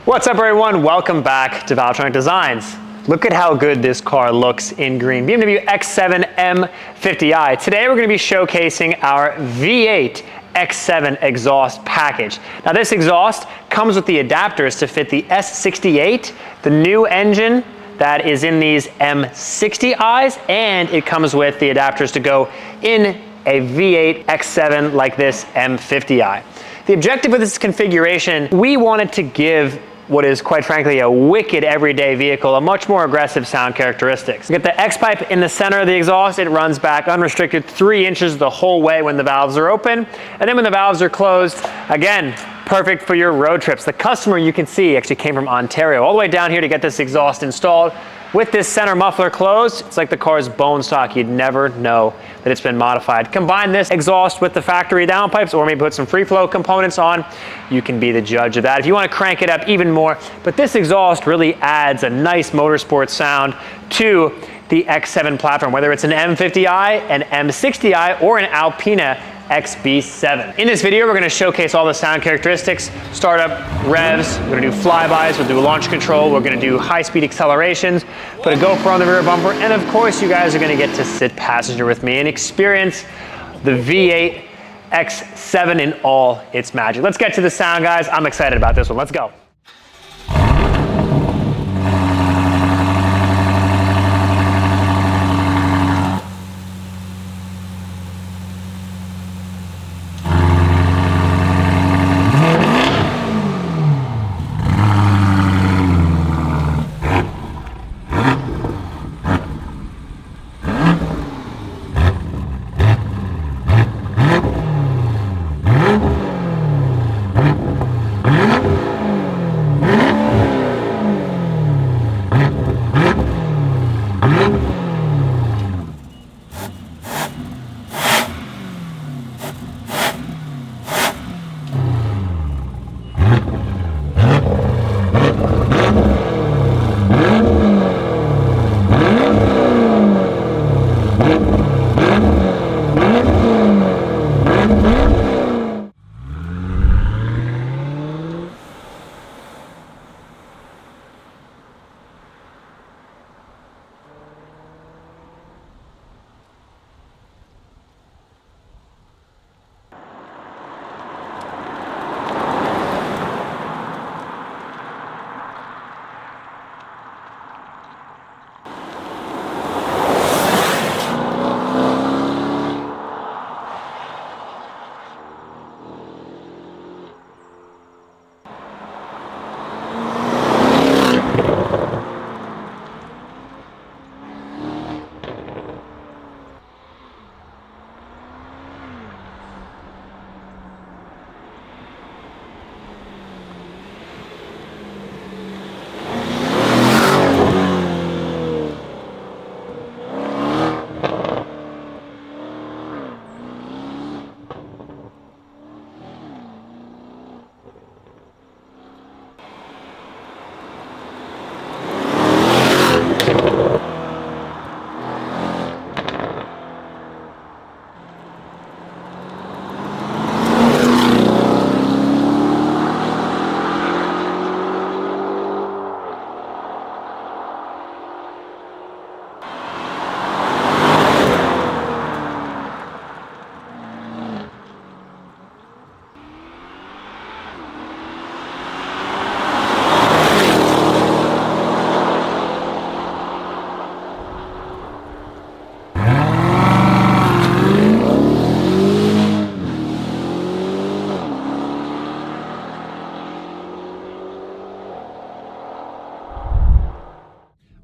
What's up everyone, welcome back to Valvetronic Designs. Look at how good this car looks in green. BMW X7 M50i. Today we're going to be showcasing our V8 X7 exhaust package. Now this exhaust comes with the adapters to fit the S68, the new engine that is in these M60i's, and it comes with the adapters to go in a V8 X7 like this M50i. The objective of this configuration, we wanted to give what is quite frankly a wicked everyday vehicle a much more aggressive sound characteristics. You get the X pipe in the center of the exhaust. It runs back unrestricted 3 inches the whole way when the valves are open, and then when the valves are closed, again, perfect for your road trips. The customer, you can see, actually came from Ontario all the way down here to get this exhaust installed. With this center muffler closed, it's like the car's bone stock. You'd never know that it's been modified. Combine this exhaust with the factory downpipes, or maybe put some free flow components on. You can be the judge of that. If you want to crank it up even more, but this exhaust really adds a nice motorsport sound to the X7 platform, whether it's an M50i, an M60i, or an Alpina XB7. In this video, we're going to showcase all the sound characteristics, startup, revs, we're going to do flybys, we'll do launch control, we're going to do high-speed accelerations, put a GoPro on the rear bumper, and of course you guys are going to get to sit passenger with me and experience the V8 X7 in all its magic. Let's get to the sound, guys. I'm excited about this one. Let's go.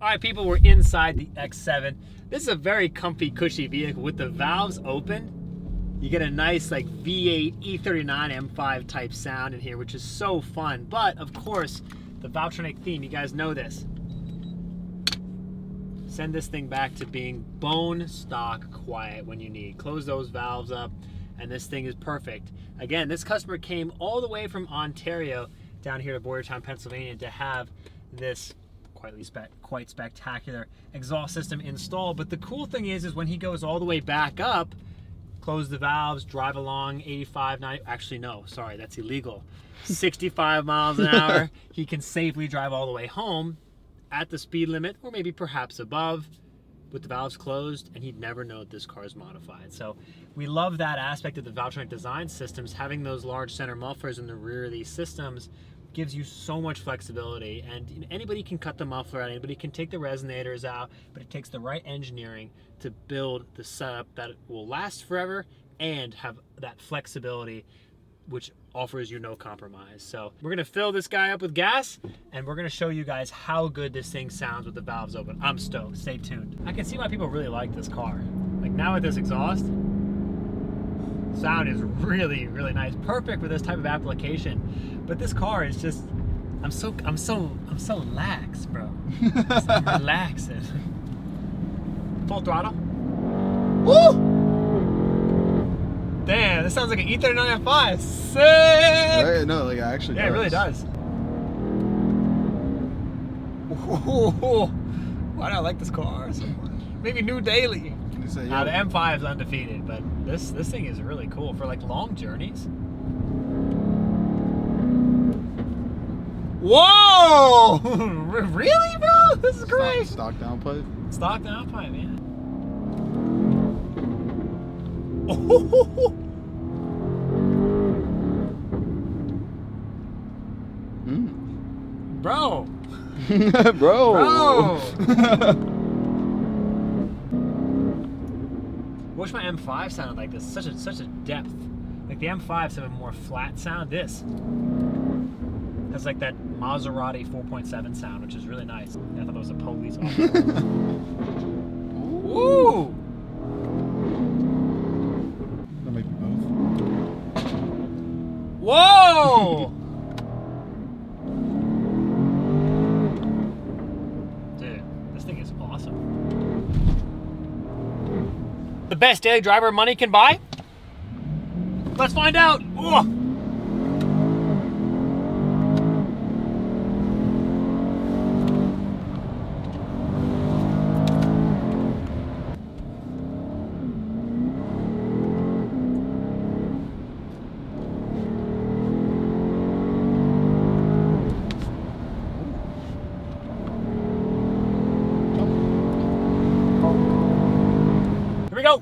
All right, people, we're inside the X7. This is a very comfy, cushy vehicle with the valves open. You get a nice like V8 E39 M5 type sound in here, which is so fun. But of course, the Valvetronic theme, you guys know this. Send this thing back to being bone stock quiet when you need. Close those valves up, and this thing is perfect. Again, this customer came all the way from Ontario down here to Boyertown, Pennsylvania to have this quite spectacular exhaust system installed. But the cool thing is when he goes all the way back up, close the valves, drive along 85, 90, actually no, sorry, that's illegal. 65 miles an hour. He can safely drive all the way home at the speed limit, or maybe perhaps above, with the valves closed, and he'd never know that this car is modified. So we love that aspect of the Valvetronic design systems. Having those large center mufflers in the rear of these systems gives you so much flexibility, and anybody can cut the muffler out, anybody can take the resonators out, but it takes the right engineering to build the setup that will last forever and have that flexibility, which offers you no compromise. So we're gonna fill this guy up with gas, and we're gonna show you guys how good this thing sounds with the valves open. I'm stoked, stay tuned. I can see why people really like this car. Like now with this exhaust, sound is really, really nice. Perfect for this type of application. But this car is just, I'm so lax, bro. I'm relaxing. Full throttle. Woo! Damn, this sounds like an E39 M5. Sick! Right? No, like it actually does. Yeah, it really does. Ooh, why do I like this car so much? Maybe new daily. Say, The M5 is undefeated, but this thing is really cool for like long journeys. Whoa! Really, bro? This is great. Stock downpipe. Stock downpipe, man. Bro. Bro. Wish my M5 sounded like this. Such a depth. Like the M5s have a more flat sound. This has like that Maserati 4.7 sound, which is really nice. I thought that was a police officer. Ooh. That might be both. Whoa! Dude, this thing is awesome. The best daily driver money can buy? Let's find out. Ooh. Here we go.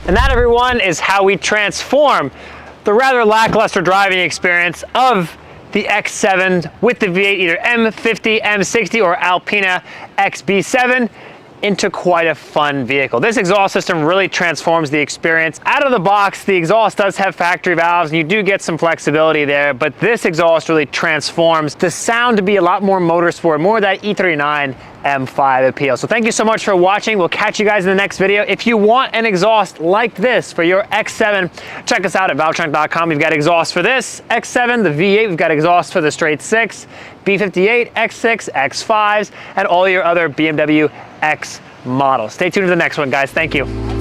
And that, everyone, is how we transform the rather lackluster driving experience of the X7 with the V8, either M50, M60, or Alpina XB7, into quite a fun vehicle. This exhaust system really transforms the experience. Out of the box, the exhaust does have factory valves, and you do get some flexibility there, but this exhaust really transforms the sound to be a lot more motorsport, more of that E39 M5 appeal. So thank you so much for watching. We'll catch you guys in the next video. If you want an exhaust like this for your X7, check us out at Valvetronic.com. We've got exhaust for this X7, the V8. We've got exhaust for the straight 6, B58, X6, X5s, and all your other BMW X models. Stay tuned for the next one, guys. Thank you.